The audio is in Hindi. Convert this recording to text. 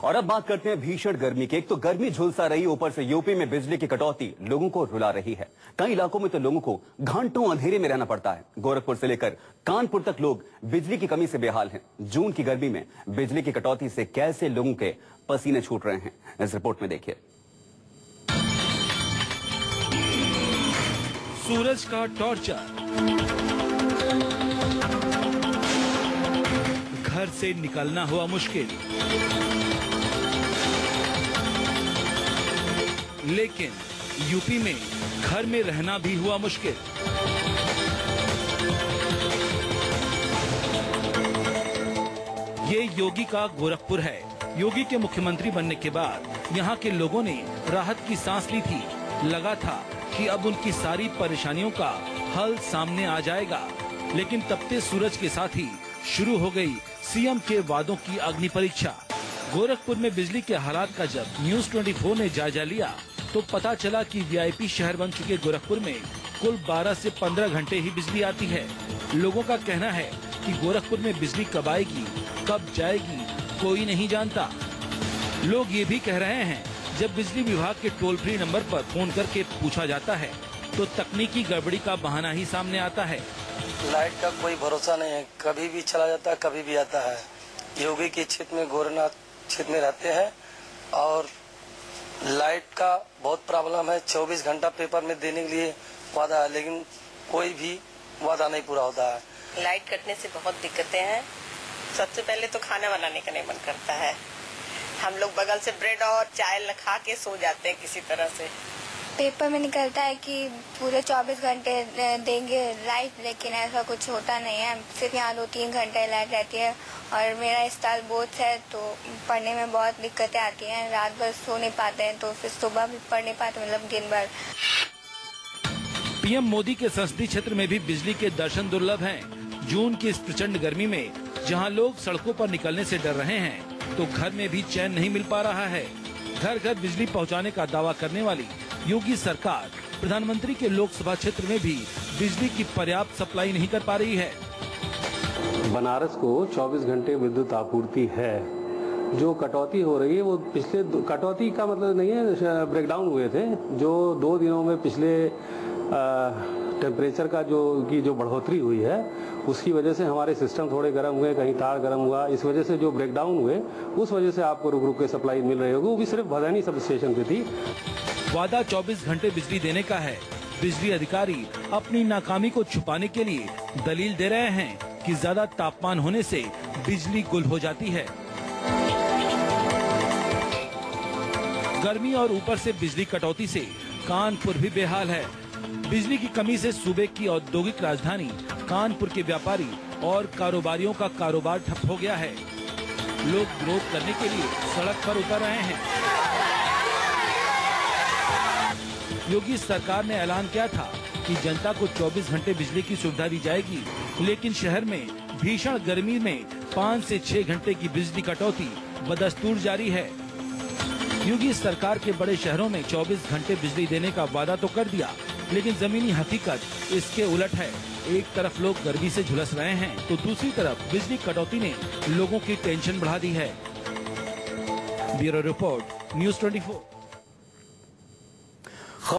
और अब बात करते हैं भीषण गर्मी की। एक तो गर्मी झुलसा रही, ऊपर से यूपी में बिजली की कटौती लोगों को रुला रही है। कई इलाकों में तो लोगों को घंटों अंधेरे में रहना पड़ता है। गोरखपुर से लेकर कानपुर तक लोग बिजली की कमी से बेहाल हैं। जून की गर्मी में बिजली की कटौती से कैसे लोगों के पसीने छूट रहे हैं, इस रिपोर्ट में देखिए। सूरज का टॉर्चर, घर से निकलना हुआ मुश्किल, लेकिन यूपी में घर में रहना भी हुआ मुश्किल। ये योगी का गोरखपुर है। योगी के मुख्यमंत्री बनने के बाद यहाँ के लोगों ने राहत की सांस ली थी। लगा था कि अब उनकी सारी परेशानियों का हल सामने आ जाएगा, लेकिन तपते सूरज के साथ ही शुरू हो गई सीएम के वादों की अग्नि परीक्षा। गोरखपुर में बिजली के हालात का जब न्यूज 24 ने जायजा लिया तो पता चला कि वीआईपी शहर बन चुके गोरखपुर में कुल 12 से 15 घंटे ही बिजली आती है। लोगों का कहना है कि गोरखपुर में बिजली कब आएगी, कब जाएगी, कोई नहीं जानता। लोग ये भी कह रहे हैं, जब बिजली विभाग के टोल फ्री नंबर पर फोन करके पूछा जाता है तो तकनीकी गड़बड़ी का बहाना ही सामने आता है। लाइट का कोई भरोसा नहीं है, कभी भी चला जाता है, कभी भी आता है। योगी के क्षेत्र में, गोरखनाथ क्षेत्र में रहते हैं और लाइट का बहुत प्रॉब्लम है। 24 घंटा पेपर में देने के लिए वादा है, लेकिन कोई भी वादा नहीं पूरा होता है। लाइट कटने से बहुत दिक्कतें हैं। सबसे पहले तो खाना बनाने का नहीं मन करता है। हम लोग बगल से ब्रेड और चाय खा के सो जाते हैं किसी तरह से। पेपर में निकलता है कि पूरे 24 घंटे देंगे लाइट, लेकिन ऐसा कुछ होता नहीं है। सिर्फ यहाँ 2-3 घंटे लाइट रहती है और मेरा इस साल बोर्ड है तो पढ़ने में बहुत दिक्कतें आती हैं। रात भर सो नहीं पाते हैं तो फिर सुबह भी पढ़ नहीं पाते, मतलब दिन भर। पीएम मोदी के संसदीय क्षेत्र में भी बिजली के दर्शन दुर्लभ हैं। जून की इस प्रचंड गर्मी में जहां लोग सड़कों पर निकलने से डर रहे हैं, तो घर में भी चैन नहीं मिल पा रहा है। घर घर बिजली पहुंचाने का दावा करने वाली योगी सरकार प्रधानमंत्री के लोकसभा क्षेत्र में भी बिजली की पर्याप्त सप्लाई नहीं कर पा रही है। बनारस को 24 घंटे विद्युत आपूर्ति है। जो कटौती हो रही है वो पिछले कटौती का मतलब नहीं है, ब्रेकडाउन हुए थे जो 2 दिनों में पिछले टेम्परेचर का जो बढ़ोतरी हुई है उसकी वजह से हमारे सिस्टम थोड़े गर्म हुए, कहीं तार गर्म हुआ, इस वजह से जो ब्रेकडाउन हुए उस वजह से आपको रुक रुक के सप्लाई मिल रही होगी। वो भी सिर्फ भदैनी सब स्टेशन पे थी। वादा 24 घंटे बिजली देने का है। बिजली अधिकारी अपनी नाकामी को छुपाने के लिए दलील दे रहे हैं कि ज्यादा तापमान होने से बिजली गुल हो जाती है। गर्मी और ऊपर से बिजली कटौती से कानपुर भी बेहाल है। बिजली की कमी से सूबे की औद्योगिक राजधानी कानपुर के व्यापारी और कारोबारियों का कारोबार ठप हो गया है। लोग विरोध करने के लिए सड़क पर उतर रहे हैं। योगी सरकार ने ऐलान किया था कि जनता को 24 घंटे बिजली की सुविधा दी जाएगी, लेकिन शहर में भीषण गर्मी में 5 से 6 घंटे की बिजली कटौती बदस्तूर जारी है। योगी सरकार के बड़े शहरों में 24 घंटे बिजली देने का वादा तो कर दिया, लेकिन जमीनी हकीकत इसके उलट है। एक तरफ लोग गर्मी से झुलस रहे हैं तो दूसरी तरफ बिजली कटौती ने लोगों की टेंशन बढ़ा दी है। Bureau report, news 24।